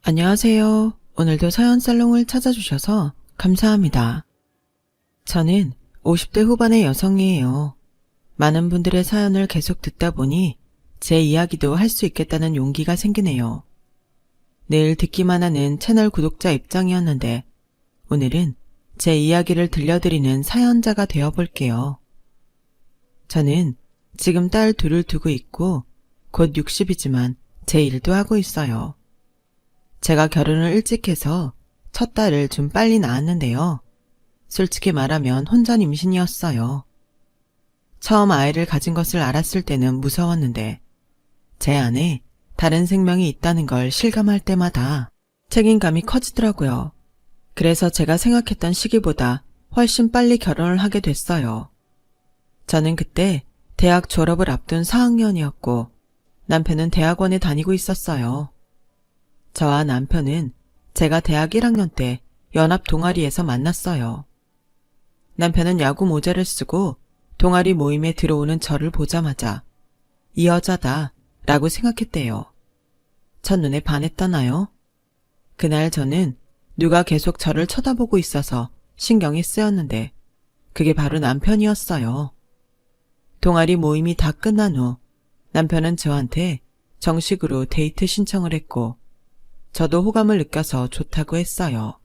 안녕하세요. 오늘도 사연살롱을 찾아주셔서 감사합니다. 저는 50대 후반의 여성이에요. 많은 분들의 사연을 계속 듣다 보니 제 이야기도 할 수 있겠다는 용기가 생기네요. 늘 듣기만 하는 채널 구독자 입장이었는데 오늘은 제 이야기를 들려드리는 사연자가 되어볼게요. 저는 지금 딸 둘을 두고 있고 곧 60이지만 제 일도 하고 있어요. 제가 결혼을 일찍 해서 첫 딸을 좀 빨리 낳았는데요. 솔직히 말하면 혼전 임신이었어요. 처음 아이를 가진 것을 알았을 때는 무서웠는데 제 안에 다른 생명이 있다는 걸 실감할 때마다 책임감이 커지더라고요. 그래서 제가 생각했던 시기보다 훨씬 빨리 결혼을 하게 됐어요. 저는 그때 대학 졸업을 앞둔 4학년이었고 남편은 대학원에 다니고 있었어요. 저와 남편은 제가 대학 1학년 때 연합 동아리에서 만났어요. 남편은 야구 모자를 쓰고 동아리 모임에 들어오는 저를 보자마자 이 여자다 라고 생각했대요. 첫눈에 반했다나요? 그날 저는 누가 계속 저를 쳐다보고 있어서 신경이 쓰였는데 그게 바로 남편이었어요. 동아리 모임이 다 끝난 후 남편은 저한테 정식으로 데이트 신청을 했고 저도 호감을 느껴서 좋다고 했어요.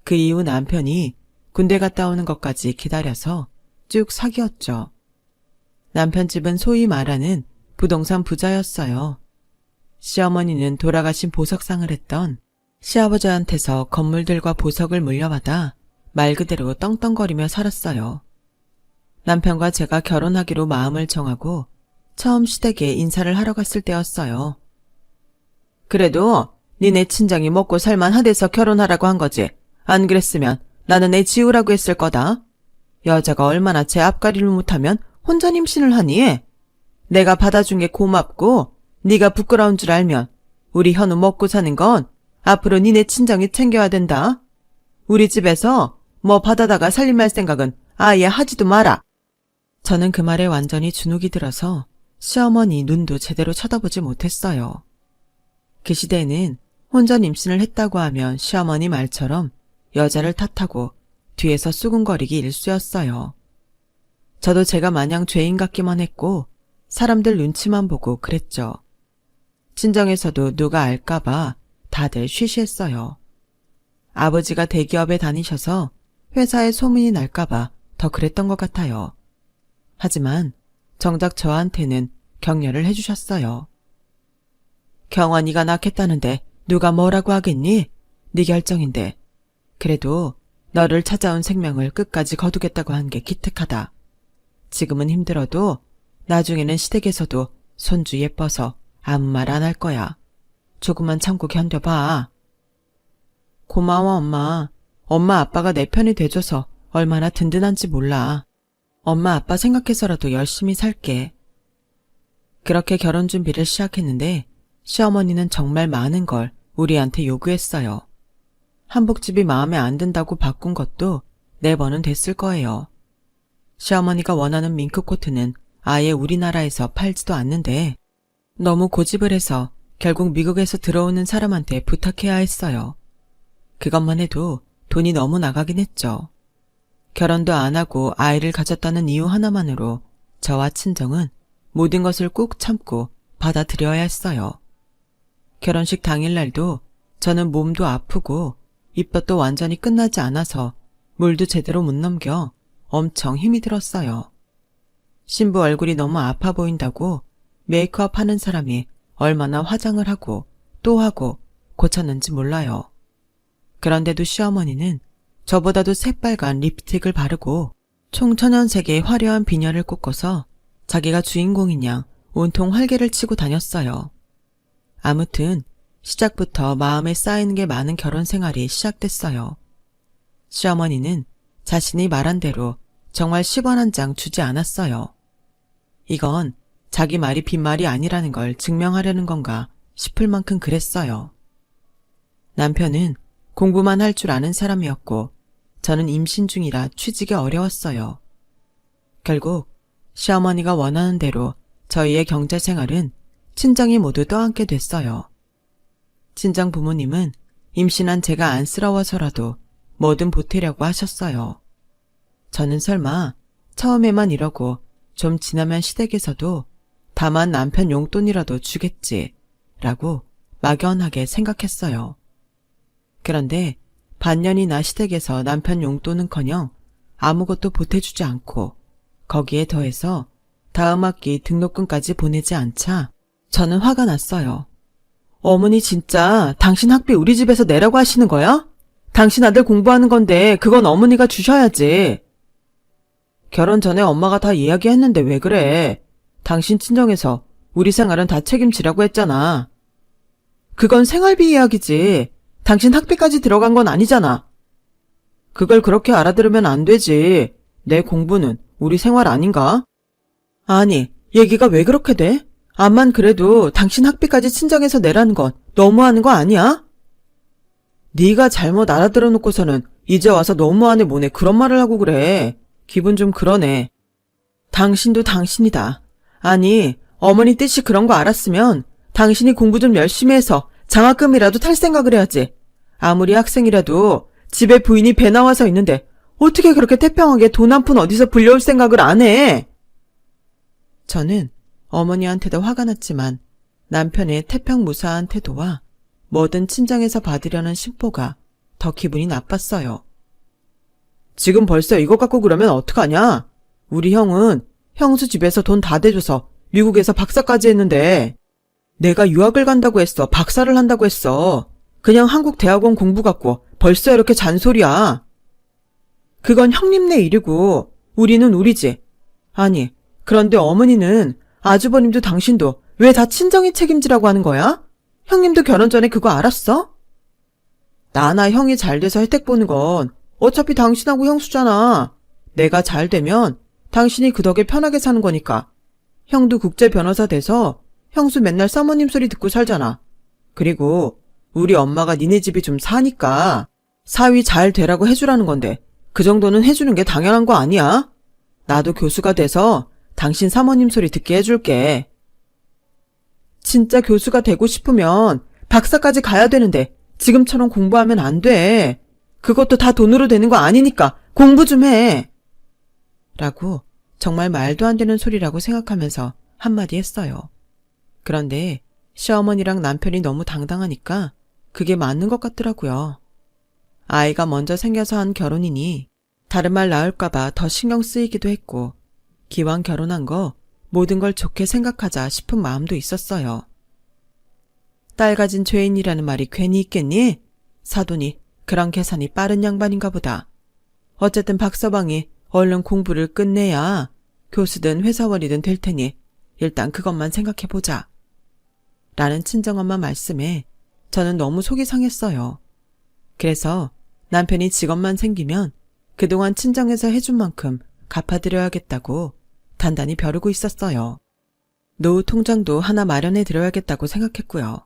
그 이후 남편이 군대 갔다 오는 것까지 기다려서 쭉 사귀었죠. 남편 집은 소위 말하는 부동산 부자였어요. 시어머니는 돌아가신 보석상을 했던 시아버지한테서 건물들과 보석을 물려받아 말 그대로 떵떵거리며 살았어요. 남편과 제가 결혼하기로 마음을 정하고 처음 시댁에 인사를 하러 갔을 때였어요. 그래도 니네 친정이 먹고 살만하대서 결혼하라고 한 거지. 안 그랬으면 나는 애 지우라고 했을 거다. 여자가 얼마나 제 앞가림을 못하면 혼전 임신을 하니? 내가 받아준 게 고맙고 네가 부끄러운 줄 알면 우리 현우 먹고 사는 건 앞으로 니네 친정이 챙겨야 된다. 우리 집에서 뭐 받아다가 살림할 생각은 아예 하지도 마라. 저는 그 말에 완전히 주눅이 들어서 시어머니 눈도 제대로 쳐다보지 못했어요. 그 시대에는 혼전 임신을 했다고 하면 시어머니 말처럼 여자를 탓하고 뒤에서 수군거리기 일쑤였어요. 저도 제가 마냥 죄인 같기만 했고 사람들 눈치만 보고 그랬죠. 친정에서도 누가 알까봐 다들 쉬쉬했어요. 아버지가 대기업에 다니셔서 회사에 소문이 날까봐 더 그랬던 것 같아요. 하지만 정작 저한테는 격려를 해주셨어요. 경환이가 낳겠다는데 누가 뭐라고 하겠니? 네 결정인데. 그래도 너를 찾아온 생명을 끝까지 거두겠다고 한 게 기특하다. 지금은 힘들어도 나중에는 시댁에서도 손주 예뻐서 아무 말 안 할 거야. 조금만 참고 견뎌봐. 고마워 엄마. 엄마 아빠가 내 편이 돼줘서 얼마나 든든한지 몰라. 엄마 아빠 생각해서라도 열심히 살게. 그렇게 결혼 준비를 시작했는데 시어머니는 정말 많은 걸 우리한테 요구했어요. 한복집이 마음에 안 든다고 바꾼 것도 4번은 됐을 거예요. 시어머니가 원하는 밍크코트는 아예 우리나라에서 팔지도 않는데 너무 고집을 해서 결국 미국에서 들어오는 사람한테 부탁해야 했어요. 그것만 해도 돈이 너무 나가긴 했죠. 결혼도 안 하고 아이를 가졌다는 이유 하나만으로 저와 친정은 모든 것을 꾹 참고 받아들여야 했어요. 결혼식 당일날도 저는 몸도 아프고 입덧도 완전히 끝나지 않아서 물도 제대로 못 넘겨 엄청 힘이 들었어요. 신부 얼굴이 너무 아파 보인다고 메이크업 하는 사람이 얼마나 화장을 하고 또 하고 고쳤는지 몰라요. 그런데도 시어머니는 저보다도 새빨간 립스틱을 바르고 총천연색의 화려한 비녀를 꽂고서 자기가 주인공인 양 온통 활개를 치고 다녔어요. 아무튼 시작부터 마음에 쌓이는 게 많은 결혼 생활이 시작됐어요. 시어머니는 자신이 말한 대로 정말 10원 한 장 주지 않았어요. 이건 자기 말이 빈말이 아니라는 걸 증명하려는 건가 싶을 만큼 그랬어요. 남편은 공부만 할 줄 아는 사람이었고 저는 임신 중이라 취직이 어려웠어요. 결국 시어머니가 원하는 대로 저희의 경제생활은 친정이 모두 떠안게 됐어요. 친정 부모님은 임신한 제가 안쓰러워서라도 뭐든 보태려고 하셨어요. 저는 설마 처음에만 이러고 좀 지나면 시댁에서도 다만 남편 용돈이라도 주겠지 라고 막연하게 생각했어요. 그런데 반년이나 시댁에서 남편 용돈은커녕 아무것도 보태주지 않고 거기에 더해서 다음 학기 등록금까지 보내지 않자 저는 화가 났어요. 어머니 진짜 당신 학비 우리 집에서 내라고 하시는 거야? 당신 아들 공부하는 건데 그건 어머니가 주셔야지. 결혼 전에 엄마가 다 이야기했는데 왜 그래? 당신 친정에서 우리 생활은 다 책임지라고 했잖아. 그건 생활비 이야기지. 당신 학비까지 들어간 건 아니잖아. 그걸 그렇게 알아들으면 안 되지. 내 공부는 우리 생활 아닌가? 아니, 얘기가 왜 그렇게 돼? 암만 그래도 당신 학비까지 친정에서 내라는 건 너무하는 거 아니야? 네가 잘못 알아들어 놓고서는 이제 와서 너무하네 뭐네 그런 말을 하고 그래. 기분 좀 그러네. 당신도 당신이다. 아니, 어머니 뜻이 그런 거 알았으면 당신이 공부 좀 열심히 해서 장학금이라도 탈 생각을 해야지. 아무리 학생이라도 집에 부인이 배 나와서 있는데 어떻게 그렇게 태평하게 돈 한 푼 어디서 불려올 생각을 안 해? 저는 어머니한테도 화가 났지만 남편의 태평무사한 태도와 뭐든 친정에서 받으려는 심보가 더 기분이 나빴어요. 지금 벌써 이거 갖고 그러면 어떡하냐? 우리 형은 형수 집에서 돈 다 대줘서 미국에서 박사까지 했는데 내가 유학을 간다고 했어. 박사를 한다고 했어. 그냥 한국 대학원 공부 갖고 벌써 이렇게 잔소리야. 그건 형님네 일이고 우리는 우리지. 아니, 그런데 어머니는 아주버님도 당신도 왜 다 친정이 책임지라고 하는 거야? 형님도 결혼 전에 그거 알았어? 나나 형이 잘 돼서 혜택 보는 건 어차피 당신하고 형수잖아. 내가 잘 되면 당신이 그 덕에 편하게 사는 거니까. 형도 국제 변호사 돼서 형수 맨날 사모님 소리 듣고 살잖아. 그리고 우리 엄마가 니네 집이 좀 사니까 사위 잘 되라고 해주라는 건데 그 정도는 해주는 게 당연한 거 아니야? 나도 교수가 돼서 당신 사모님 소리 듣게 해줄게. 진짜 교수가 되고 싶으면 박사까지 가야 되는데 지금처럼 공부하면 안 돼. 그것도 다 돈으로 되는 거 아니니까 공부 좀 해. 라고 정말 말도 안 되는 소리라고 생각하면서 한마디 했어요. 그런데 시어머니랑 남편이 너무 당당하니까 그게 맞는 것 같더라고요. 아이가 먼저 생겨서 한 결혼이니 다른 말 나올까봐 더 신경 쓰이기도 했고 기왕 결혼한 거 모든 걸 좋게 생각하자 싶은 마음도 있었어요. 딸 가진 죄인이라는 말이 괜히 있겠니? 사돈이 그런 계산이 빠른 양반인가 보다. 어쨌든 박서방이 얼른 공부를 끝내야 교수든 회사원이든 될 테니 일단 그것만 생각해보자. 라는 친정엄마 말씀에 저는 너무 속이 상했어요. 그래서 남편이 직업만 생기면 그동안 친정에서 해준 만큼 갚아드려야겠다고 단단히 벼르고 있었어요. 노후 통장도 하나 마련해드려야겠다고 생각했고요.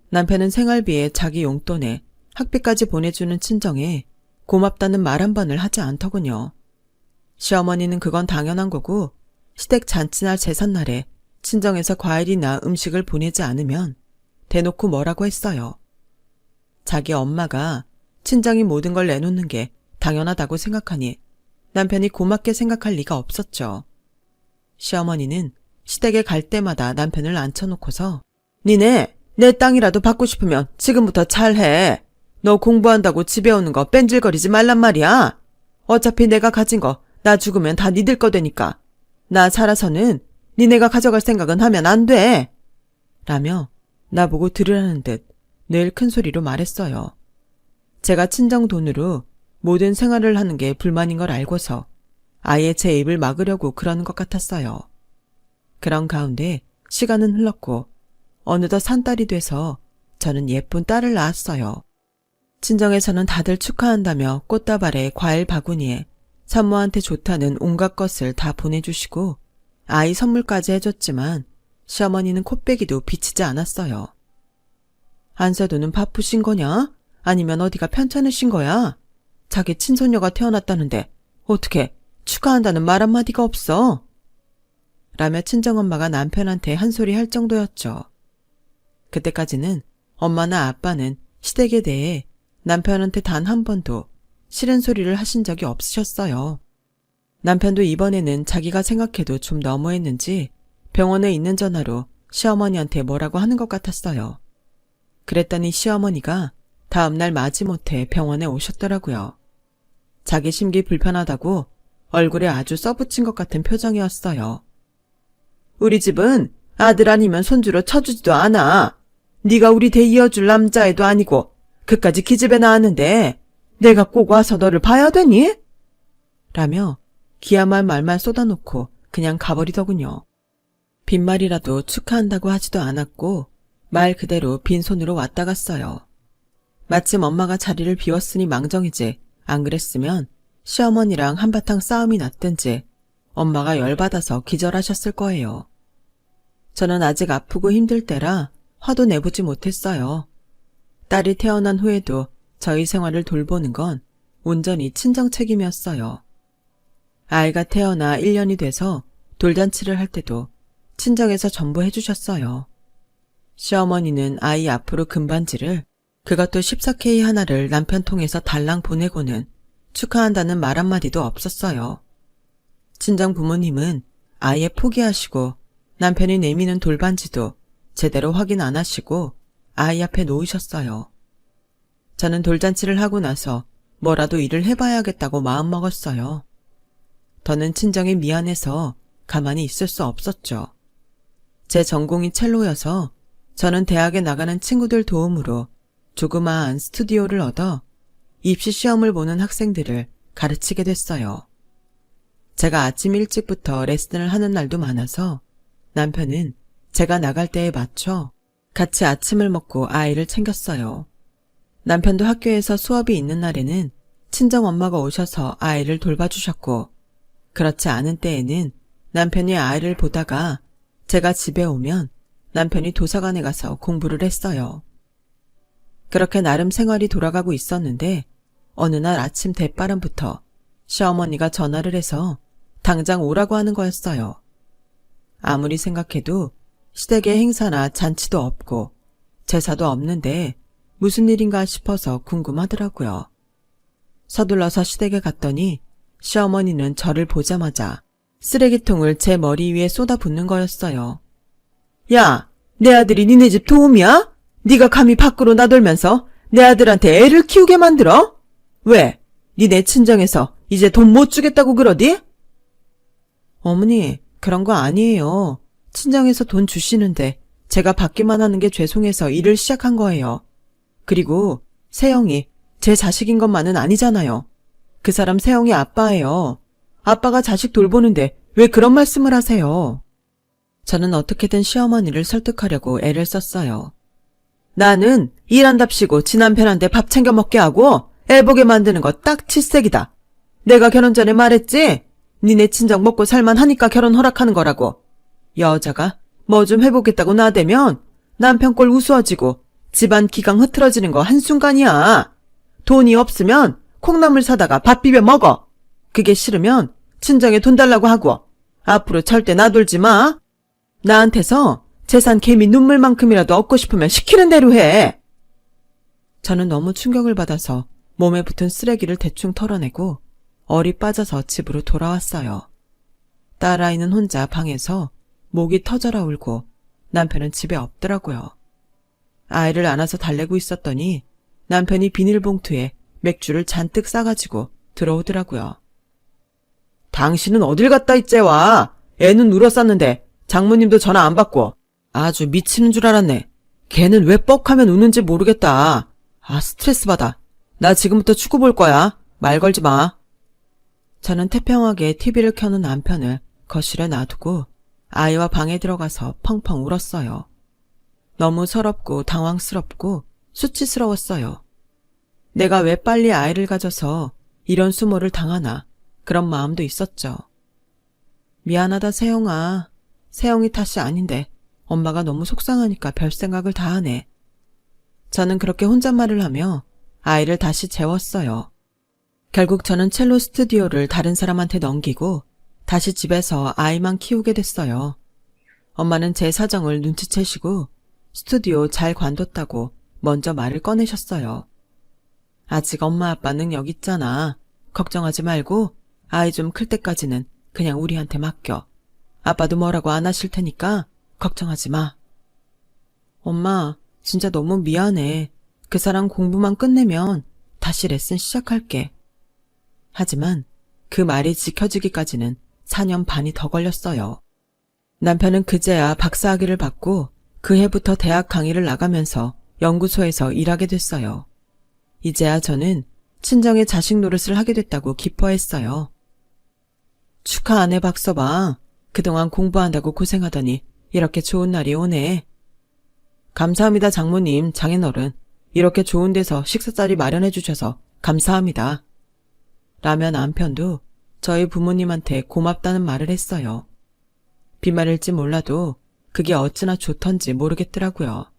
남편은 생활비에 자기 용돈에 학비까지 보내주는 친정에 고맙다는 말 한 번을 하지 않더군요. 시어머니는 그건 당연한 거고 시댁 잔치나 제삿날에 친정에서 과일이나 음식을 보내지 않으면 대놓고 뭐라고 했어요. 자기 엄마가 친정이 모든 걸 내놓는 게 당연하다고 생각하니 남편이 고맙게 생각할 리가 없었죠. 시어머니는 시댁에 갈 때마다 남편을 앉혀놓고서 니네 내 땅이라도 받고 싶으면 지금부터 잘해. 너 공부한다고 집에 오는 거 뺀질거리지 말란 말이야. 어차피 내가 가진 거 나 죽으면 다 니들 거 되니까. 나 살아서는 니네가 가져갈 생각은 하면 안 돼. 라며 나보고 들으라는 듯 늘 큰 소리로 말했어요. 제가 친정 돈으로 모든 생활을 하는 게 불만인 걸 알고서 아예 제 입을 막으려고 그러는 것 같았어요. 그런 가운데 시간은 흘렀고 어느덧 산딸이 돼서 저는 예쁜 딸을 낳았어요. 친정에서는 다들 축하한다며 꽃다발에 과일 바구니에 산모한테 좋다는 온갖 것을 다 보내주시고 아이 선물까지 해줬지만 시어머니는 콧배기도 비치지 않았어요. 안사도는 바쁘신 거냐? 아니면 어디가 편찮으신 거야? 자기 친손녀가 태어났다는데 어떻게 축하한다는 말 한마디가 없어? 라며 친정엄마가 남편한테 한 소리 할 정도였죠. 그때까지는 엄마나 아빠는 시댁에 대해 남편한테 단 한 번도 싫은 소리를 하신 적이 없으셨어요. 남편도 이번에는 자기가 생각해도 좀 너무했는지 병원에 있는 전화로 시어머니한테 뭐라고 하는 것 같았어요. 그랬더니 시어머니가 다음날 마지못해 병원에 오셨더라고요. 자기 심기 불편하다고 얼굴에 아주 써붙인 것 같은 표정이었어요. 우리 집은 아들 아니면 손주로 쳐주지도 않아. 네가 우리 대 이어줄 남자애도 아니고 그까지 기집애 낳았는데 내가 꼭 와서 너를 봐야 되니? 라며 기야말 말만 쏟아놓고 그냥 가버리더군요. 빈말이라도 축하한다고 하지도 않았고 말 그대로 빈손으로 왔다 갔어요. 마침 엄마가 자리를 비웠으니 망정이지 안 그랬으면 시어머니랑 한바탕 싸움이 났든지 엄마가 열받아서 기절하셨을 거예요. 저는 아직 아프고 힘들 때라 화도 내보지 못했어요. 딸이 태어난 후에도 저희 생활을 돌보는 건 온전히 친정 책임이었어요. 아이가 태어나 1년이 돼서 돌잔치를 할 때도 친정에서 전부 해주셨어요. 시어머니는 아이 앞으로 금반지를 그것도 14K 하나를 남편 통해서 달랑 보내고는 축하한다는 말 한마디도 없었어요. 친정 부모님은 아예 포기하시고 남편이 내미는 돌반지도 제대로 확인 안 하시고 아이 앞에 놓으셨어요. 저는 돌잔치를 하고 나서 뭐라도 일을 해봐야겠다고 마음먹었어요. 더는 친정에 미안해서 가만히 있을 수 없었죠. 제 전공이 첼로여서 저는 대학에 나가는 친구들 도움으로 조그마한 스튜디오를 얻어 입시 시험을 보는 학생들을 가르치게 됐어요. 제가 아침 일찍부터 레슨을 하는 날도 많아서 남편은 제가 나갈 때에 맞춰 같이 아침을 먹고 아이를 챙겼어요. 남편도 학교에서 수업이 있는 날에는 친정 엄마가 오셔서 아이를 돌봐주셨고, 그렇지 않은 때에는 남편이 아이를 보다가 제가 집에 오면 남편이 도서관에 가서 공부를 했어요. 그렇게 나름 생활이 돌아가고 있었는데 어느 날 아침 대바람부터 시어머니가 전화를 해서 당장 오라고 하는 거였어요. 아무리 생각해도 시댁에 행사나 잔치도 없고 제사도 없는데 무슨 일인가 싶어서 궁금하더라고요. 서둘러서 시댁에 갔더니 시어머니는 저를 보자마자 쓰레기통을 제 머리 위에 쏟아붓는 거였어요. 야, 내 아들이 니네 집 도움이야? 네가 감히 밖으로 나돌면서 내 아들한테 애를 키우게 만들어? 왜? 니네 친정에서 이제 돈 못 주겠다고 그러디? 어머니, 그런 거 아니에요. 친정에서 돈 주시는데 제가 받기만 하는 게 죄송해서 일을 시작한 거예요. 그리고 세영이 제 자식인 것만은 아니잖아요. 그 사람 세영이 아빠예요. 아빠가 자식 돌보는데 왜 그런 말씀을 하세요? 저는 어떻게든 시어머니를 설득하려고 애를 썼어요. 나는 일한답시고 지 남편한테 밥 챙겨 먹게 하고 애 보게 만드는 거 딱 칠색이다. 내가 결혼 전에 말했지? 니네 친정 먹고 살만 하니까 결혼 허락하는 거라고. 여자가 뭐 좀 해보겠다고 나대면 남편 꼴 우스워지고 집안 기강 흐트러지는 거 한순간이야. 돈이 없으면 콩나물 사다가 밥 비벼 먹어. 그게 싫으면 친정에 돈 달라고 하고 앞으로 절대 나돌지 마. 나한테서 재산 개미 눈물만큼이라도 얻고 싶으면 시키는 대로 해. 저는 너무 충격을 받아서 몸에 붙은 쓰레기를 대충 털어내고 얼이 빠져서 집으로 돌아왔어요. 딸아이는 혼자 방에서 목이 터져라 울고 남편은 집에 없더라고요. 아이를 안아서 달래고 있었더니 남편이 비닐봉투에 맥주를 잔뜩 싸가지고 들어오더라고요. 당신은 어딜 갔다 있제 와. 애는 울었었는데 장모님도 전화 안 받고. 아주 미치는 줄 알았네. 걔는 왜 뻑하면 우는지 모르겠다. 아, 스트레스 받아. 나 지금부터 축구 볼 거야. 말 걸지 마. 저는 태평하게 TV를 켜는 남편을 거실에 놔두고 아이와 방에 들어가서 펑펑 울었어요. 너무 서럽고 당황스럽고 수치스러웠어요. 내가 왜 빨리 아이를 가져서 이런 수모를 당하나 그런 마음도 있었죠. 미안하다 세영아. 세영이 탓이 아닌데 엄마가 너무 속상하니까 별 생각을 다 하네. 저는 그렇게 혼잣말을 하며 아이를 다시 재웠어요. 결국 저는 첼로 스튜디오를 다른 사람한테 넘기고 다시 집에서 아이만 키우게 됐어요. 엄마는 제 사정을 눈치채시고 스튜디오 잘 관뒀다고 먼저 말을 꺼내셨어요. 아직 엄마 아빠 능력 있잖아. 걱정하지 말고 아이 좀 클 때까지는 그냥 우리한테 맡겨. 아빠도 뭐라고 안 하실 테니까 걱정하지 마. 엄마, 진짜 너무 미안해. 그 사람 공부만 끝내면 다시 레슨 시작할게. 하지만 그 말이 지켜지기까지는 4년 반이 더 걸렸어요. 남편은 그제야 박사학위를 받고 그 해부터 대학 강의를 나가면서 연구소에서 일하게 됐어요. 이제야 저는 친정의 자식 노릇을 하게 됐다고 기뻐했어요. 축하 안 해 박서방. 그동안 공부한다고 고생하더니 이렇게 좋은 날이 오네. 감사합니다 장모님, 장인어른. 이렇게 좋은 데서 식사 자리 마련해 주셔서 감사합니다. 라며 남편도 저희 부모님한테 고맙다는 말을 했어요. 빈말일지 몰라도 그게 어찌나 좋던지 모르겠더라고요.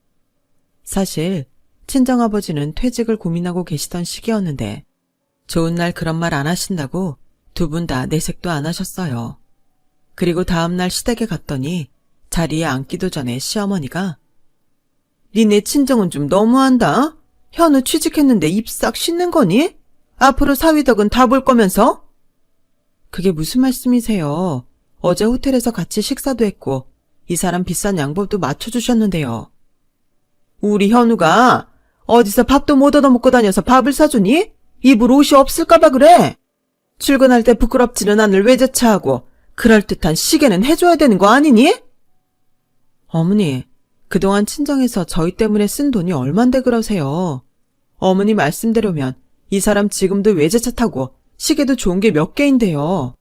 사실 친정아버지는 퇴직을 고민하고 계시던 시기였는데 좋은 날 그런 말 안 하신다고 두 분 다 내색도 안 하셨어요. 그리고 다음날 시댁에 갔더니 자리에 앉기도 전에 시어머니가 니네 친정은 좀 너무한다. 현우 취직했는데 입 싹 씻는 거니? 앞으로 사위덕은 다 볼 거면서? 그게 무슨 말씀이세요? 어제 호텔에서 같이 식사도 했고 이 사람 비싼 양복도 맞춰주셨는데요. 우리 현우가 어디서 밥도 못 얻어먹고 다녀서 밥을 사주니? 입을 옷이 없을까봐 그래. 출근할 때 부끄럽지는 않을 외제차하고 그럴듯한 시계는 해줘야 되는 거 아니니? 어머니, 그동안 친정에서 저희 때문에 쓴 돈이 얼만데 그러세요. 어머니 말씀대로면 이 사람 지금도 외제차 타고 시계도 좋은 게 몇 개인데요.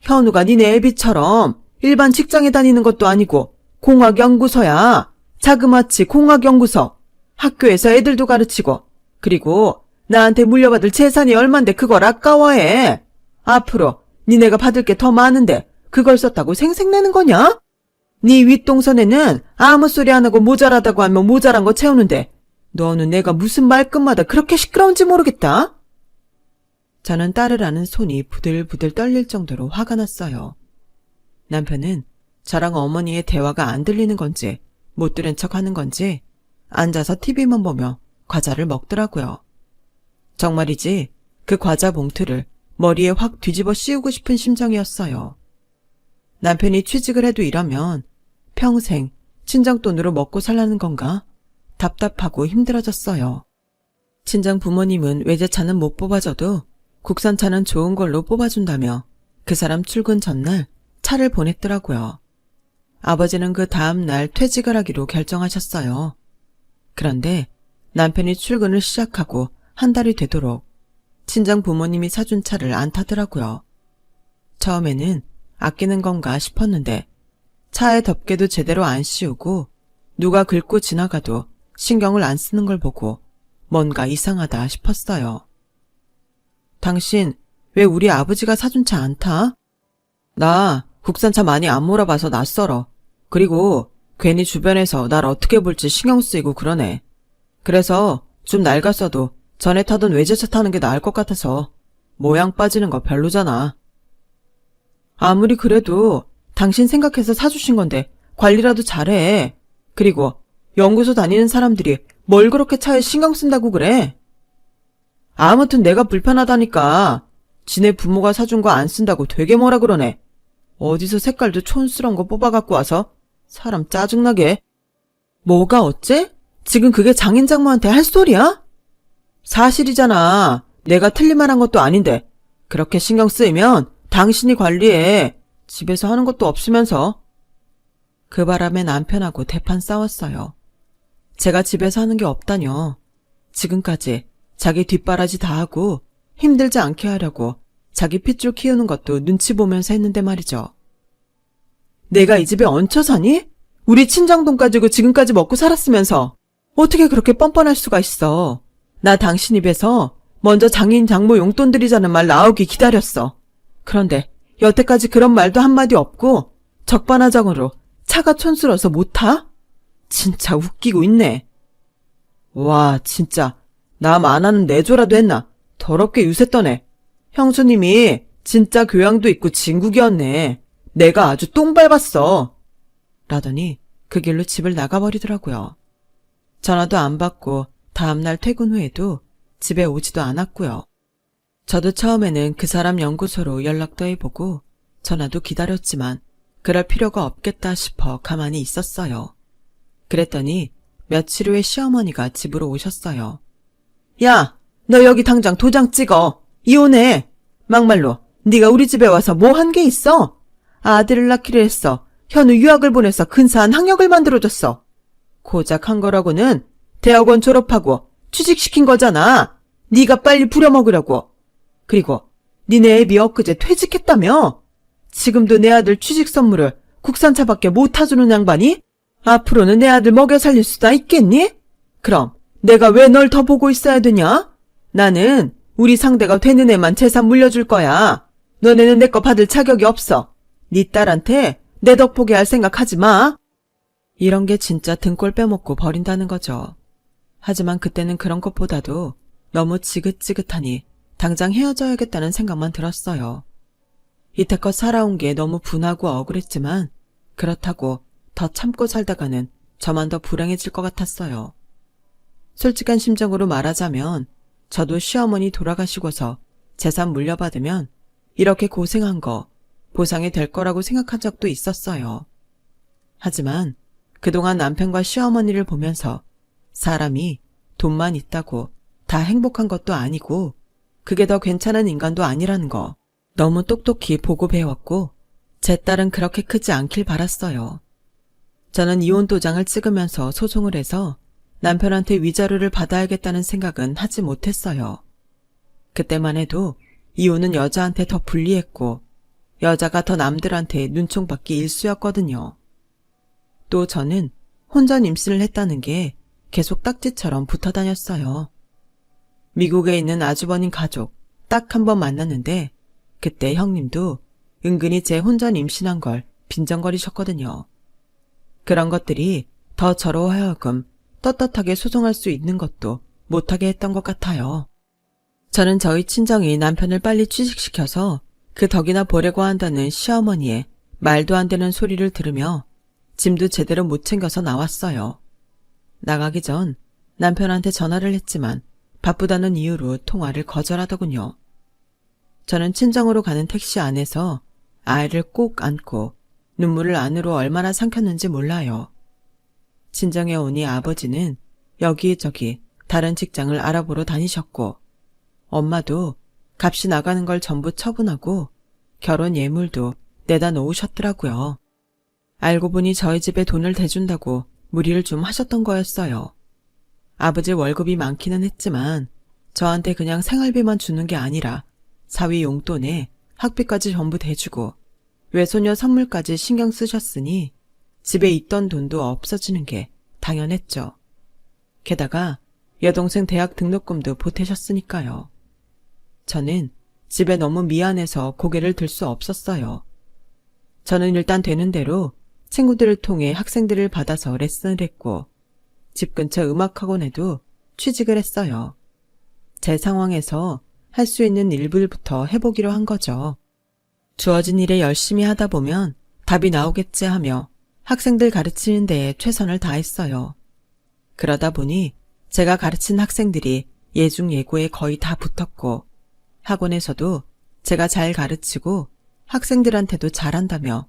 현우가 니네 애비처럼 일반 직장에 다니는 것도 아니고 공학연구소야. 자그마치 공학연구소. 학교에서 애들도 가르치고 그리고 나한테 물려받을 재산이 얼만데 그걸 아까워해. 앞으로 니네가 받을 게 더 많은데 그걸 썼다고 생색내는 거냐? 네 윗동선에는 아무 소리 안 하고 모자라다고 하면 모자란 거 채우는데 너는 내가 무슨 말끝마다 그렇게 시끄러운지 모르겠다. 저는 딸을 안은 손이 부들부들 떨릴 정도로 화가 났어요. 남편은 저랑 어머니의 대화가 안 들리는 건지 못 들은 척 하는 건지 앉아서 TV만 보며 과자를 먹더라고요. 정말이지 그 과자 봉투를 머리에 확 뒤집어 씌우고 싶은 심정이었어요. 남편이 취직을 해도 이러면 평생 친정돈으로 먹고 살라는 건가? 답답하고 힘들어졌어요. 친정 부모님은 외제차는 못 뽑아줘도 국산차는 좋은 걸로 뽑아준다며 그 사람 출근 전날 차를 보냈더라고요. 아버지는 그 다음날 퇴직을 하기로 결정하셨어요. 그런데 남편이 출근을 시작하고 한 달이 되도록 친정 부모님이 사준 차를 안 타더라고요. 처음에는 아끼는 건가 싶었는데 차에 덮개도 제대로 안 씌우고 누가 긁고 지나가도 신경을 안 쓰는 걸 보고 뭔가 이상하다 싶었어요. 당신 왜 우리 아버지가 사준 차 안 타? 나 국산차 많이 안 몰아봐서 낯설어. 그리고 괜히 주변에서 날 어떻게 볼지 신경 쓰이고 그러네. 그래서 좀 낡았어도 전에 타던 외제차 타는 게 나을 것 같아서 모양 빠지는 거 별로잖아. 아무리 그래도 당신 생각해서 사주신 건데 관리라도 잘해. 그리고 연구소 다니는 사람들이 뭘 그렇게 차에 신경 쓴다고 그래? 아무튼 내가 불편하다니까. 지네 부모가 사준 거 안 쓴다고 되게 뭐라 그러네. 어디서 색깔도 촌스러운 거 뽑아갖고 와서 사람 짜증나게. 뭐가 어째? 지금 그게 장인 장모한테 할 소리야? 사실이잖아. 내가 틀린 말 한 것도 아닌데 그렇게 신경 쓰이면 당신이 관리해. 집에서 하는 것도 없으면서. 그 바람에 남편하고 대판 싸웠어요. 제가 집에서 하는 게 없다뇨. 지금까지 자기 뒷바라지 다 하고 힘들지 않게 하려고 자기 핏줄 키우는 것도 눈치 보면서 했는데 말이죠. 내가 이 집에 얹혀 사니? 우리 친정돈 가지고 지금까지 먹고 살았으면서 어떻게 그렇게 뻔뻔할 수가 있어. 나 당신 입에서 먼저 장인 장모 용돈 드리자는 말 나오기 기다렸어. 그런데 여태까지 그런 말도 한마디 없고 적반하장으로 차가 촌스러워서 못 타? 진짜 웃기고 있네. 와, 진짜 남 안 하는 내조라도 했나? 더럽게 유세 떠네. 형수님이 진짜 교양도 있고 진국이었네. 내가 아주 똥 밟았어. 라더니 그 길로 집을 나가버리더라고요. 전화도 안 받고 다음날 퇴근 후에도 집에 오지도 않았고요. 저도 처음에는 그 사람 연구소로 연락도 해보고 전화도 기다렸지만 그럴 필요가 없겠다 싶어 가만히 있었어요. 그랬더니 며칠 후에 시어머니가 집으로 오셨어요. 야, 너 여기 당장 도장 찍어. 이혼해. 막말로 네가 우리 집에 와서 뭐 한 게 있어? 아들을 낳기로 했어. 현우 유학을 보내서 근사한 학력을 만들어줬어. 고작 한 거라고는 대학원 졸업하고 취직시킨 거잖아. 네가 빨리 부려먹으려고. 그리고 니네 애비 엊그제 퇴직했다며? 지금도 내 아들 취직 선물을 국산차밖에 못 타주는 양반이? 앞으로는 내 아들 먹여 살릴 수다 있겠니? 그럼 내가 왜 널 더 보고 있어야 되냐? 나는 우리 상대가 되는 애만 재산 물려줄 거야. 너네는 내 거 받을 자격이 없어. 네 딸한테 내 덕보게 할 생각 하지 마. 이런 게 진짜 등골 빼먹고 버린다는 거죠. 하지만 그때는 그런 것보다도 너무 지긋지긋하니 당장 헤어져야겠다는 생각만 들었어요. 이태껏 살아온 게 너무 분하고 억울했지만 그렇다고 더 참고 살다가는 저만 더 불행해질 것 같았어요. 솔직한 심정으로 말하자면 저도 시어머니 돌아가시고서 재산 물려받으면 이렇게 고생한 거 보상이 될 거라고 생각한 적도 있었어요. 하지만 그동안 남편과 시어머니를 보면서 사람이 돈만 있다고 다 행복한 것도 아니고 그게 더 괜찮은 인간도 아니라는 거 너무 똑똑히 보고 배웠고 제 딸은 그렇게 크지 않길 바랐어요. 저는 이혼 도장을 찍으면서 소송을 해서 남편한테 위자료를 받아야겠다는 생각은 하지 못했어요. 그때만 해도 이혼은 여자한테 더 불리했고 여자가 더 남들한테 눈총받기 일쑤였거든요. 또 저는 혼전 임신을 했다는 게 계속 딱지처럼 붙어 다녔어요. 미국에 있는 아주버님 가족 딱 한 번 만났는데 그때 형님도 은근히 제 혼전 임신한 걸 빈정거리셨거든요. 그런 것들이 더 저로 하여금 떳떳하게 소송할 수 있는 것도 못하게 했던 것 같아요. 저는 저희 친정이 남편을 빨리 취직시켜서 그 덕이나 보려고 한다는 시어머니의 말도 안 되는 소리를 들으며 짐도 제대로 못 챙겨서 나왔어요. 나가기 전 남편한테 전화를 했지만 바쁘다는 이유로 통화를 거절하더군요. 저는 친정으로 가는 택시 안에서 아이를 꼭 안고 눈물을 안으로 얼마나 삼켰는지 몰라요. 친정에 오니 아버지는 여기저기 다른 직장을 알아보러 다니셨고 엄마도 값이 나가는 걸 전부 처분하고 결혼 예물도 내다 놓으셨더라고요. 알고 보니 저희 집에 돈을 대준다고 무리를 좀 하셨던 거였어요. 아버지 월급이 많기는 했지만 저한테 그냥 생활비만 주는 게 아니라 사위 용돈에 학비까지 전부 대주고 외손녀 선물까지 신경 쓰셨으니 집에 있던 돈도 없어지는 게 당연했죠. 게다가 여동생 대학 등록금도 보태셨으니까요. 저는 집에 너무 미안해서 고개를 들 수 없었어요. 저는 일단 되는 대로 친구들을 통해 학생들을 받아서 레슨을 했고 집 근처 음악학원에도 취직을 했어요. 제 상황에서 할 수 있는 일부부터 해보기로 한 거죠. 주어진 일에 열심히 하다 보면 답이 나오겠지 하며 학생들 가르치는 데에 최선을 다했어요. 그러다 보니 제가 가르친 학생들이 예중예고에 거의 다 붙었고 학원에서도 제가 잘 가르치고 학생들한테도 잘한다며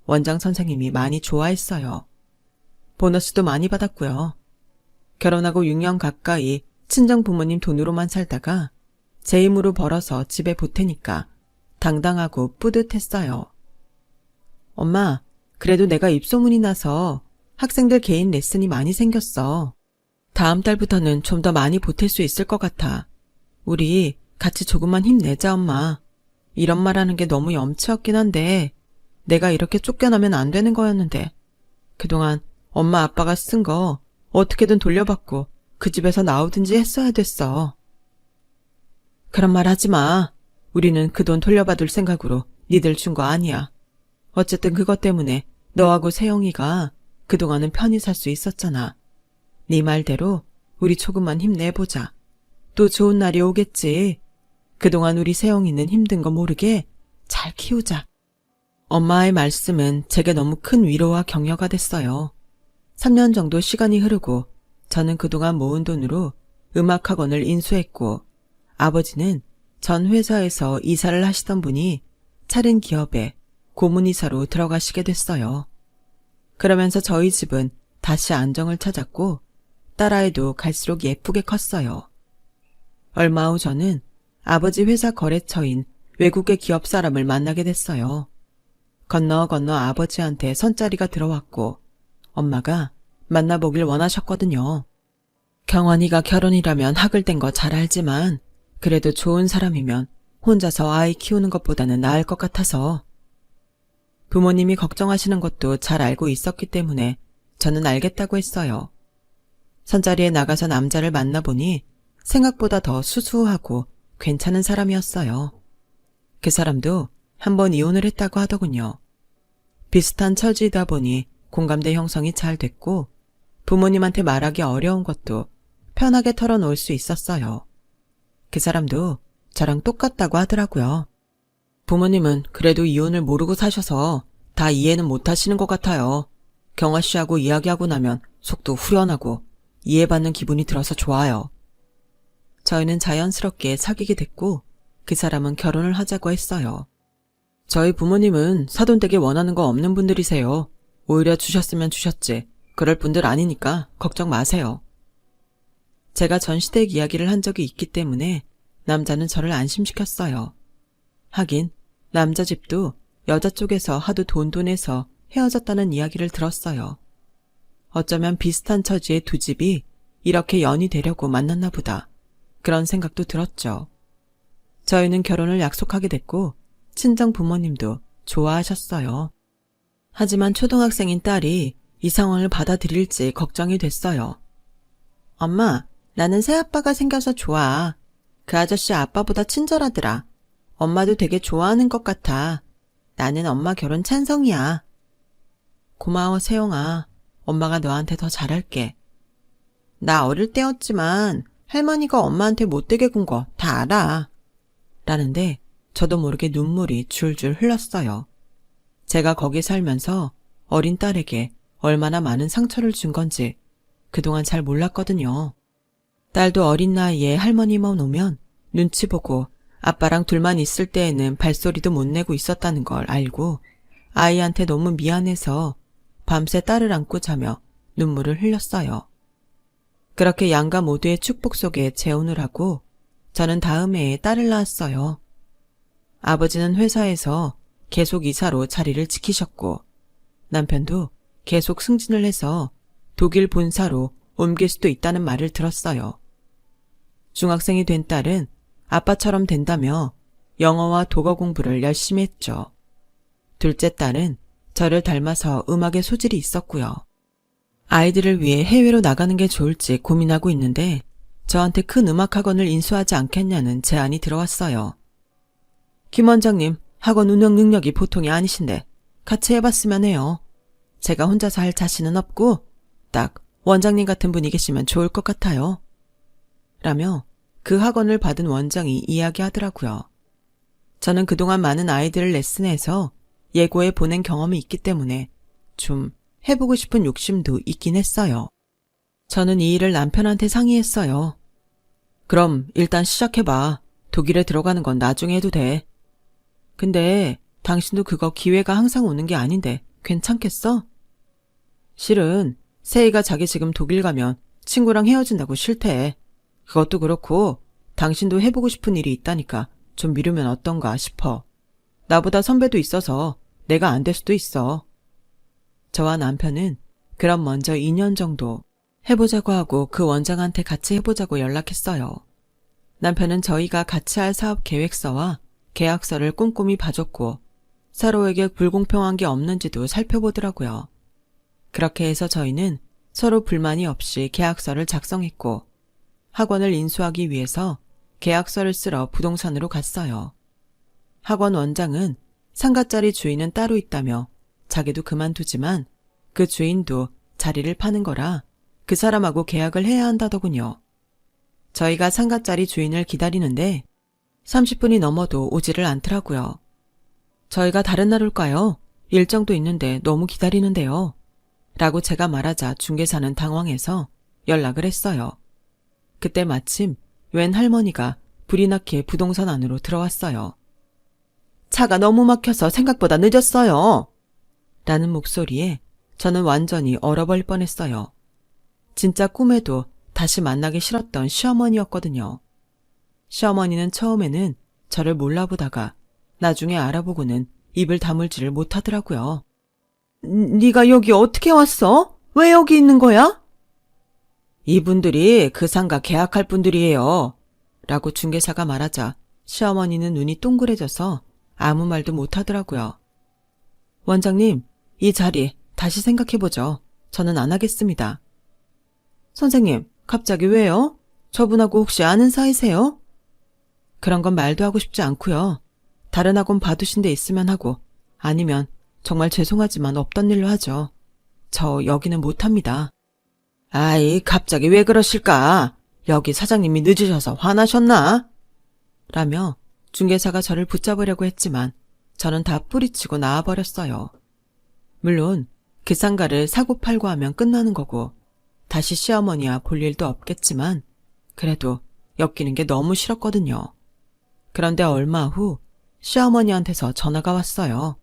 원장 선생님이 많이 좋아했어요. 보너스도 많이 받았고요. 결혼하고 6년 가까이 친정 부모님 돈으로만 살다가 제 힘으로 벌어서 집에 보태니까 당당하고 뿌듯했어요. 엄마, 그래도 내가 입소문이 나서 학생들 개인 레슨이 많이 생겼어. 다음 달부터는 좀 더 많이 보탤 수 있을 것 같아. 우리 같이 조금만 힘내자, 엄마. 이런 말하는 게 너무 염치 없긴 한데 내가 이렇게 쫓겨나면 안 되는 거였는데 그동안 엄마 아빠가 쓴 거 어떻게든 돌려받고 그 집에서 나오든지 했어야 됐어. 그런 말 하지 마. 우리는 그 돈 돌려받을 생각으로 니들 준 거 아니야. 어쨌든 그것 때문에 너하고 세영이가 그동안은 편히 살 수 있었잖아. 네 말대로 우리 조금만 힘내보자. 또 좋은 날이 오겠지. 그동안 우리 세영이는 힘든 거 모르게 잘 키우자. 엄마의 말씀은 제게 너무 큰 위로와 격려가 됐어요. 3년 정도 시간이 흐르고 저는 그동안 모은 돈으로 음악학원을 인수했고 아버지는 전 회사에서 이사를 하시던 분이 차린 기업에 고문이사로 들어가시게 됐어요. 그러면서 저희 집은 다시 안정을 찾았고 딸아이도 갈수록 예쁘게 컸어요. 얼마 후 저는 아버지 회사 거래처인 외국의 기업 사람을 만나게 됐어요. 건너 아버지한테 선자리가 들어왔고 엄마가 만나보길 원하셨거든요. 경원이가 결혼이라면 학을 뗀 거 잘 알지만 그래도 좋은 사람이면 혼자서 아이 키우는 것보다는 나을 것 같아서. 부모님이 걱정하시는 것도 잘 알고 있었기 때문에 저는 알겠다고 했어요. 선자리에 나가서 남자를 만나보니 생각보다 더 수수하고 괜찮은 사람이었어요. 그 사람도 한 번 이혼을 했다고 하더군요. 비슷한 처지이다 보니 공감대 형성이 잘 됐고 부모님한테 말하기 어려운 것도 편하게 털어놓을 수 있었어요. 그 사람도 저랑 똑같다고 하더라고요. 부모님은 그래도 이혼을 모르고 사셔서 다 이해는 못하시는 것 같아요. 경아 씨하고 이야기하고 나면 속도 후련하고 이해받는 기분이 들어서 좋아요. 저희는 자연스럽게 사귀게 됐고 그 사람은 결혼을 하자고 했어요. 저희 부모님은 사돈 되게 원하는 거 없는 분들이세요. 오히려 주셨으면 주셨지. 그럴 분들 아니니까 걱정 마세요. 제가 전시댁 이야기를 한 적이 있기 때문에 남자는 저를 안심시켰어요. 하긴 남자 집도 여자 쪽에서 하도 돈 내서 헤어졌다는 이야기를 들었어요. 어쩌면 비슷한 처지의 두 집이 이렇게 연이 되려고 만났나 보다. 그런 생각도 들었죠. 저희는 결혼을 약속하게 됐고 친정 부모님도 좋아하셨어요. 하지만 초등학생인 딸이 이 상황을 받아들일지 걱정이 됐어요. 엄마, 나는 새아빠가 생겨서 좋아. 그 아저씨 아빠보다 친절하더라. 엄마도 되게 좋아하는 것 같아. 나는 엄마 결혼 찬성이야. 고마워, 세영아. 엄마가 너한테 더 잘할게. 나 어릴 때였지만 할머니가 엄마한테 못되게 군 거 다 알아. 라는데 저도 모르게 눈물이 줄줄 흘렀어요. 제가 거기 살면서 어린 딸에게 얼마나 많은 상처를 준 건지 그동안 잘 몰랐거든요. 딸도 어린 나이에 할머니만 오면 눈치 보고 아빠랑 둘만 있을 때에는 발소리도 못 내고 있었다는 걸 알고 아이한테 너무 미안해서 밤새 딸을 안고 자며 눈물을 흘렸어요. 그렇게 양가 모두의 축복 속에 재혼을 하고 저는 다음 해에 딸을 낳았어요. 아버지는 회사에서 계속 이사로 자리를 지키셨고 남편도 계속 승진을 해서 독일 본사로 옮길 수도 있다는 말을 들었어요. 중학생이 된 딸은 아빠처럼 된다며 영어와 독어 공부를 열심히 했죠. 둘째 딸은 저를 닮아서 음악에 소질이 있었고요. 아이들을 위해 해외로 나가는 게 좋을지 고민하고 있는데 저한테 큰 음악학원을 인수하지 않겠냐는 제안이 들어왔어요. 김 원장님, 학원 운영 능력이 보통이 아니신데 같이 해봤으면 해요. 제가 혼자서 할 자신은 없고 딱 원장님 같은 분이 계시면 좋을 것 같아요. 라며 그 학원을 받은 원장이 이야기하더라고요. 저는 그동안 많은 아이들을 레슨해서 예고에 보낸 경험이 있기 때문에 좀 해보고 싶은 욕심도 있긴 했어요. 저는 이 일을 남편한테 상의했어요. 그럼 일단 시작해봐. 독일에 들어가는 건 나중에 해도 돼. 근데 당신도 그거 기회가 항상 오는 게 아닌데 괜찮겠어? 실은 세희가 자기 지금 독일 가면 친구랑 헤어진다고 싫대. 그것도 그렇고 당신도 해보고 싶은 일이 있다니까 좀 미루면 어떤가 싶어. 나보다 선배도 있어서 내가 안 될 수도 있어. 저와 남편은 그럼 먼저 2년 정도 해보자고 하고 그 원장한테 같이 해보자고 연락했어요. 남편은 저희가 같이 할 사업 계획서와 계약서를 꼼꼼히 봐줬고 서로에게 불공평한 게 없는지도 살펴보더라고요. 그렇게 해서 저희는 서로 불만이 없이 계약서를 작성했고 학원을 인수하기 위해서 계약서를 쓰러 부동산으로 갔어요. 학원 원장은 상가짜리 주인은 따로 있다며 자기도 그만두지만 그 주인도 자리를 파는 거라 그 사람하고 계약을 해야 한다더군요. 저희가 상가짜리 주인을 기다리는데 30분이 넘어도 오지를 않더라고요. 저희가 다른 날 올까요? 일정도 있는데 너무 기다리는데요. 라고 제가 말하자 중개사는 당황해서 연락을 했어요. 그때 마침 웬 할머니가 불이 나게 부동산 안으로 들어왔어요. 차가 너무 막혀서 생각보다 늦었어요. 라는 목소리에 저는 완전히 얼어버릴 뻔했어요. 진짜 꿈에도 다시 만나기 싫었던 시어머니였거든요. 시어머니는 처음에는 저를 몰라보다가 나중에 알아보고는 입을 다물지를 못하더라고요. 네가 여기 어떻게 왔어? 왜 여기 있는 거야? 이분들이 그 상가 계약할 분들이에요. 라고 중개사가 말하자 시어머니는 눈이 동그래져서 아무 말도 못하더라고요. 원장님, 이 자리 다시 생각해보죠. 저는 안 하겠습니다. 선생님, 갑자기 왜요? 저분하고 혹시 아는 사이세요? 그런 건 말도 하고 싶지 않고요. 다른 학원 봐두신 데 있으면 하고 아니면 정말 죄송하지만 없던 일로 하죠. 저 여기는 못합니다. 아이, 갑자기 왜 그러실까? 여기 사장님이 늦으셔서 화나셨나? 라며 중개사가 저를 붙잡으려고 했지만 저는 다 뿌리치고 나와버렸어요. 물론 그 상가를 사고팔고 하면 끝나는 거고 다시 시어머니와 볼 일도 없겠지만 그래도 엮이는 게 너무 싫었거든요. 그런데 얼마 후 시어머니한테서 전화가 왔어요.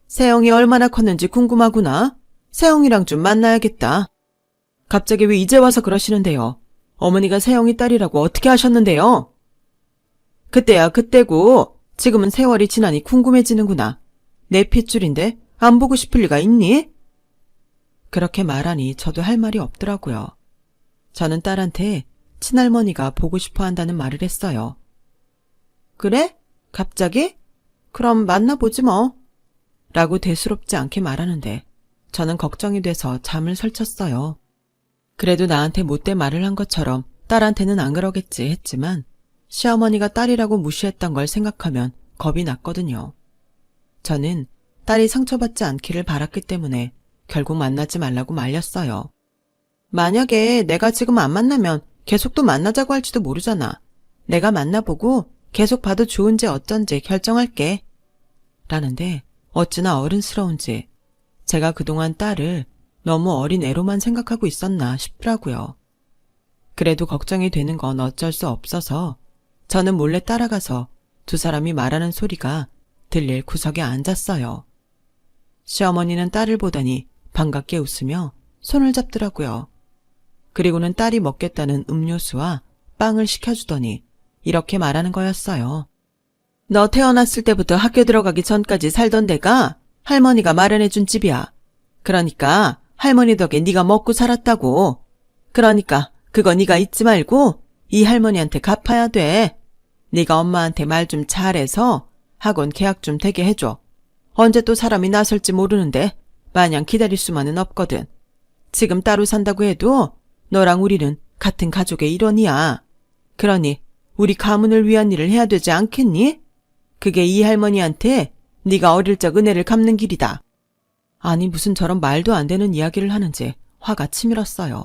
세영이 얼마나 컸는지 궁금하구나. 세영이랑 좀 만나야겠다. 갑자기 왜 이제 와서 그러시는데요? 어머니가 세영이 딸이라고 어떻게 하셨는데요? 그때야 그때고 지금은 세월이 지나니 궁금해지는구나. 내 핏줄인데 안 보고 싶을 리가 있니? 그렇게 말하니 저도 할 말이 없더라고요. 저는 딸한테 친할머니가 보고 싶어 한다는 말을 했어요. 그래? 갑자기? 그럼 만나보지 뭐. 라고 대수롭지 않게 말하는데 저는 걱정이 돼서 잠을 설쳤어요. 그래도 나한테 못된 말을 한 것처럼 딸한테는 안 그러겠지 했지만 시어머니가 딸이라고 무시했던 걸 생각하면 겁이 났거든요. 저는 딸이 상처받지 않기를 바랐기 때문에 결국 만나지 말라고 말렸어요. 만약에 내가 지금 안 만나면 계속 또 만나자고 할지도 모르잖아. 내가 만나보고 계속 봐도 좋은지 어쩐지 결정할게. 라는데 어찌나 어른스러운지 제가 그동안 딸을 너무 어린 애로만 생각하고 있었나 싶더라고요. 그래도 걱정이 되는 건 어쩔 수 없어서 저는 몰래 따라가서 두 사람이 말하는 소리가 들릴 구석에 앉았어요. 시어머니는 딸을 보더니 반갑게 웃으며 손을 잡더라고요. 그리고는 딸이 먹겠다는 음료수와 빵을 시켜주더니 이렇게 말하는 거였어요. 너 태어났을 때부터 학교 들어가기 전까지 살던 데가 할머니가 마련해준 집이야. 그러니까 할머니 덕에 네가 먹고 살았다고. 그러니까 그거 네가 잊지 말고 이 할머니한테 갚아야 돼. 네가 엄마한테 말 좀 잘해서 학원 계약 좀 되게 해줘. 언제 또 사람이 나설지 모르는데 마냥 기다릴 수만은 없거든. 지금 따로 산다고 해도 너랑 우리는 같은 가족의 일원이야. 그러니 우리 가문을 위한 일을 해야 되지 않겠니? 그게 이 할머니한테 네가 어릴 적 은혜를 갚는 길이다. 아니 무슨 저런 말도 안 되는 이야기를 하는지 화가 치밀었어요.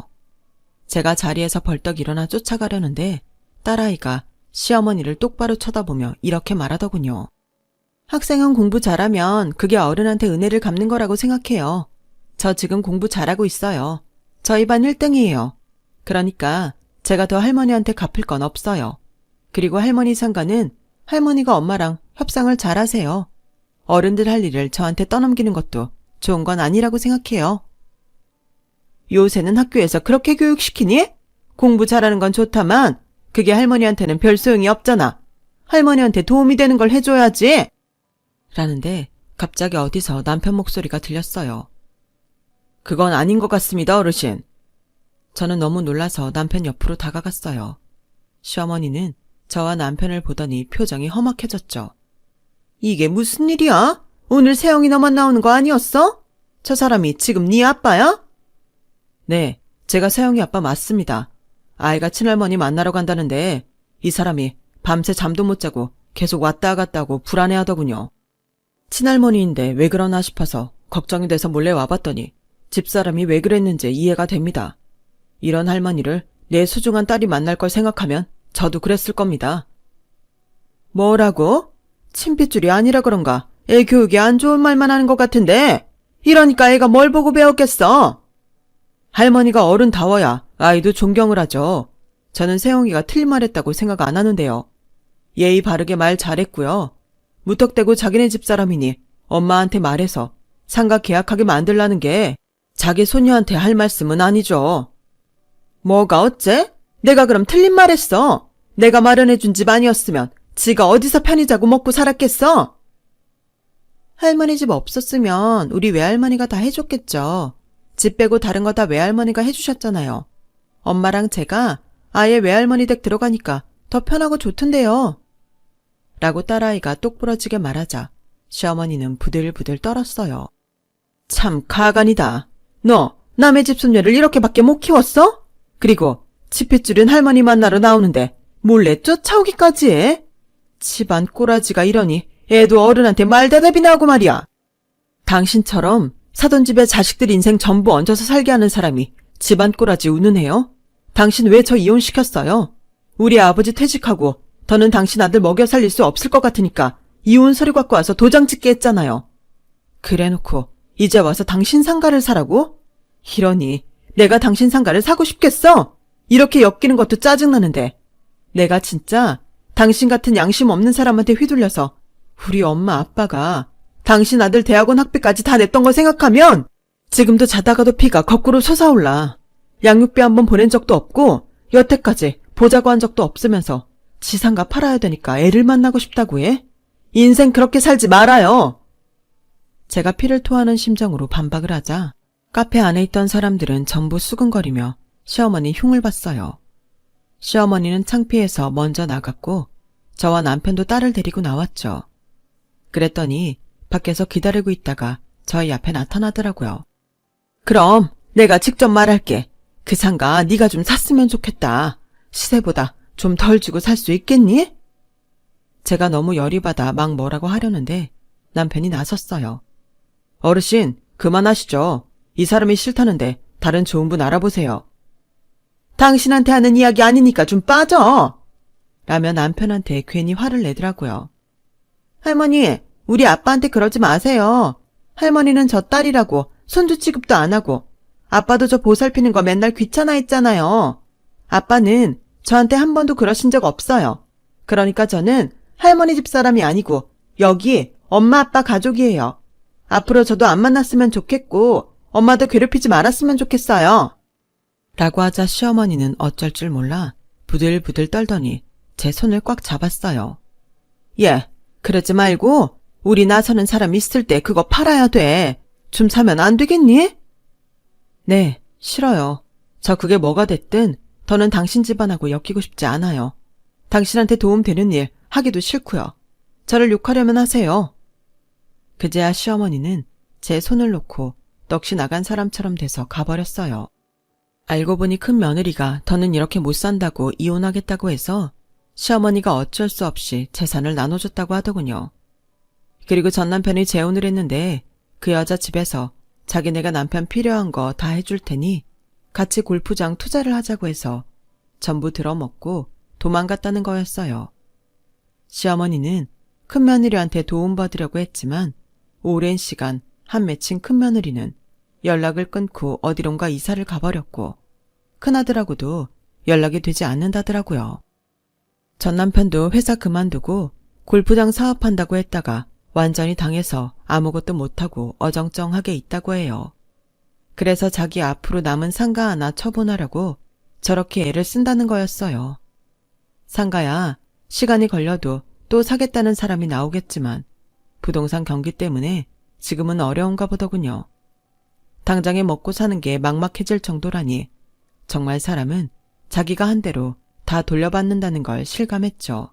제가 자리에서 벌떡 일어나 쫓아가려는데 딸아이가 시어머니를 똑바로 쳐다보며 이렇게 말하더군요. 학생은 공부 잘하면 그게 어른한테 은혜를 갚는 거라고 생각해요. 저 지금 공부 잘하고 있어요. 저희 반 1등이에요. 그러니까 제가 더 할머니한테 갚을 건 없어요. 그리고 할머니 상가는 할머니가 엄마랑 협상을 잘하세요. 어른들 할 일을 저한테 떠넘기는 것도 좋은 건 아니라고 생각해요. 요새는 학교에서 그렇게 교육시키니? 공부 잘하는 건 좋다만 그게 할머니한테는 별 소용이 없잖아. 할머니한테 도움이 되는 걸 해줘야지. 라는데 갑자기 어디서 남편 목소리가 들렸어요. 그건 아닌 것 같습니다, 어르신. 저는 너무 놀라서 남편 옆으로 다가갔어요. 시어머니는 저와 남편을 보더니 표정이 험악해졌죠. 이게 무슨 일이야? 오늘 세영이 너만 나오는 거 아니었어? 저 사람이 지금 네 아빠야? 네, 제가 세영이 아빠 맞습니다. 아이가 친할머니 만나러 간다는데 이 사람이 밤새 잠도 못 자고 계속 왔다 갔다 하고 불안해하더군요. 친할머니인데 왜 그러나 싶어서 걱정이 돼서 몰래 와봤더니 집사람이 왜 그랬는지 이해가 됩니다. 이런 할머니를 내 소중한 딸이 만날 걸 생각하면 저도 그랬을 겁니다. 뭐라고? 친핏줄이 아니라 그런가? 애 교육이 안 좋은 말만 하는 것 같은데 이러니까 애가 뭘 보고 배웠겠어? 할머니가 어른다워야 아이도 존경을 하죠. 저는 세영이가 틀린 말했다고 생각 안 하는데요. 예의 바르게 말 잘했고요. 무턱대고 자기네 집사람이니 엄마한테 말해서 상가 계약하게 만들라는 게 자기 소녀한테 할 말씀은 아니죠. 뭐가 어째? 내가 그럼 틀린 말 했어. 내가 마련해준 집 아니었으면 지가 어디서 편히 자고 먹고 살았겠어? 할머니 집 없었으면 우리 외할머니가 다 해줬겠죠. 집 빼고 다른 거 다 외할머니가 해주셨잖아요. 엄마랑 제가 아예 외할머니 댁 들어가니까 더 편하고 좋던데요. 라고 딸아이가 똑부러지게 말하자 시어머니는 부들부들 떨었어요. 참 가관이다. 너 남의 집 손녀를 이렇게밖에 못 키웠어? 그리고 집핏줄은 할머니 만나러 나오는데 몰래 쫓아오기까지 해? 집안 꼬라지가 이러니 애도 어른한테 말대답이나 하고 말이야. 당신처럼 사돈 집에 자식들 인생 전부 얹어서 살게 하는 사람이 집안 꼬라지 운운해요? 당신 왜 저 이혼시켰어요? 우리 아버지 퇴직하고 더는 당신 아들 먹여 살릴 수 없을 것 같으니까 이혼 서류 갖고 와서 도장 찍게 했잖아요. 그래놓고 이제 와서 당신 상가를 사라고? 이러니 내가 당신 상가를 사고 싶겠어? 이렇게 엮이는 것도 짜증나는데 내가 진짜 당신 같은 양심 없는 사람한테 휘둘려서 우리 엄마 아빠가 당신 아들 대학원 학비까지 다 냈던 거 생각하면 지금도 자다가도 피가 거꾸로 솟아올라. 양육비 한번 보낸 적도 없고 여태까지 보자고 한 적도 없으면서 지상가 팔아야 되니까 애를 만나고 싶다고 해? 인생 그렇게 살지 말아요. 제가 피를 토하는 심정으로 반박을 하자 카페 안에 있던 사람들은 전부 수근거리며 시어머니 흉을 봤어요. 시어머니는 창피해서 먼저 나갔고 저와 남편도 딸을 데리고 나왔죠. 그랬더니 밖에서 기다리고 있다가 저희 앞에 나타나더라고요. 그럼 내가 직접 말할게. 그 상가 네가 좀 샀으면 좋겠다. 시세보다 좀 덜 주고 살 수 있겠니? 제가 너무 열이 받아 막 뭐라고 하려는데 남편이 나섰어요. 어르신 그만하시죠. 이 사람이 싫다는데 다른 좋은 분 알아보세요. 당신한테 하는 이야기 아니니까 좀 빠져. 라며 남편한테 괜히 화를 내더라고요. 할머니, 우리 아빠한테 그러지 마세요. 할머니는 저 딸이라고 손주 취급도 안 하고 아빠도 저 보살피는 거 맨날 귀찮아했잖아요. 아빠는 저한테 한 번도 그러신 적 없어요. 그러니까 저는 할머니 집 사람이 아니고 여기 엄마 아빠 가족이에요. 앞으로 저도 안 만났으면 좋겠고 엄마도 괴롭히지 말았으면 좋겠어요. 라고 하자 시어머니는 어쩔 줄 몰라 부들부들 떨더니 제 손을 꽉 잡았어요. 예, 그러지 말고 우리 나서는 사람 있을 때 그거 팔아야 돼. 좀 사면 안 되겠니? 네, 싫어요. 저 그게 뭐가 됐든 더는 당신 집안하고 엮이고 싶지 않아요. 당신한테 도움되는 일 하기도 싫고요. 저를 욕하려면 하세요. 그제야 시어머니는 제 손을 놓고 넋이 나간 사람처럼 돼서 가버렸어요. 알고 보니 큰 며느리가 더는 이렇게 못 산다고 이혼하겠다고 해서 시어머니가 어쩔 수 없이 재산을 나눠줬다고 하더군요. 그리고 전 남편이 재혼을 했는데 그 여자 집에서 자기네가 남편 필요한 거 다 해줄 테니 같이 골프장 투자를 하자고 해서 전부 들어먹고 도망갔다는 거였어요. 시어머니는 큰며느리한테 도움받으려고 했지만 오랜 시간 한 맺힌 큰며느리는 연락을 끊고 어디론가 이사를 가버렸고 큰아들하고도 연락이 되지 않는다더라고요. 전 남편도 회사 그만두고 골프장 사업한다고 했다가 완전히 당해서 아무것도 못하고 어정쩡하게 있다고 해요. 그래서 자기 앞으로 남은 상가 하나 처분하려고 저렇게 애를 쓴다는 거였어요. 상가야 시간이 걸려도 또 사겠다는 사람이 나오겠지만 부동산 경기 때문에 지금은 어려운가 보더군요. 당장에 먹고 사는 게 막막해질 정도라니 정말 사람은 자기가 한 대로 다 돌려받는다는 걸 실감했죠.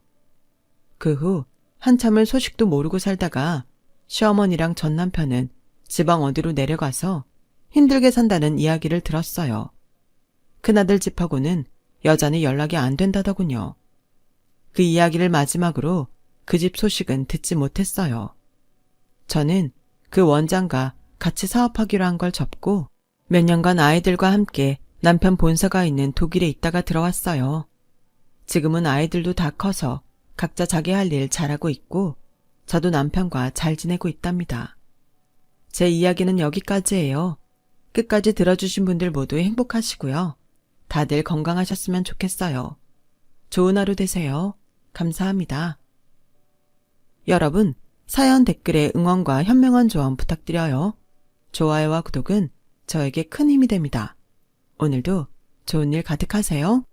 그 후 한참을 소식도 모르고 살다가 시어머니랑 전 남편은 지방 어디로 내려가서 힘들게 산다는 이야기를 들었어요. 큰아들 집하고는 여전히 연락이 안 된다더군요. 그 이야기를 마지막으로 그 집 소식은 듣지 못했어요. 저는 그 원장과 같이 사업하기로 한 걸 접고 몇 년간 아이들과 함께 남편 본사가 있는 독일에 있다가 들어왔어요. 지금은 아이들도 다 커서 각자 자기 할 일 잘하고 있고 저도 남편과 잘 지내고 있답니다. 제 이야기는 여기까지예요. 끝까지 들어주신 분들 모두 행복하시고요. 다들 건강하셨으면 좋겠어요. 좋은 하루 되세요. 감사합니다. 여러분, 사연 댓글에 응원과 현명한 조언 부탁드려요. 좋아요와 구독은 저에게 큰 힘이 됩니다. 오늘도 좋은 일 가득하세요.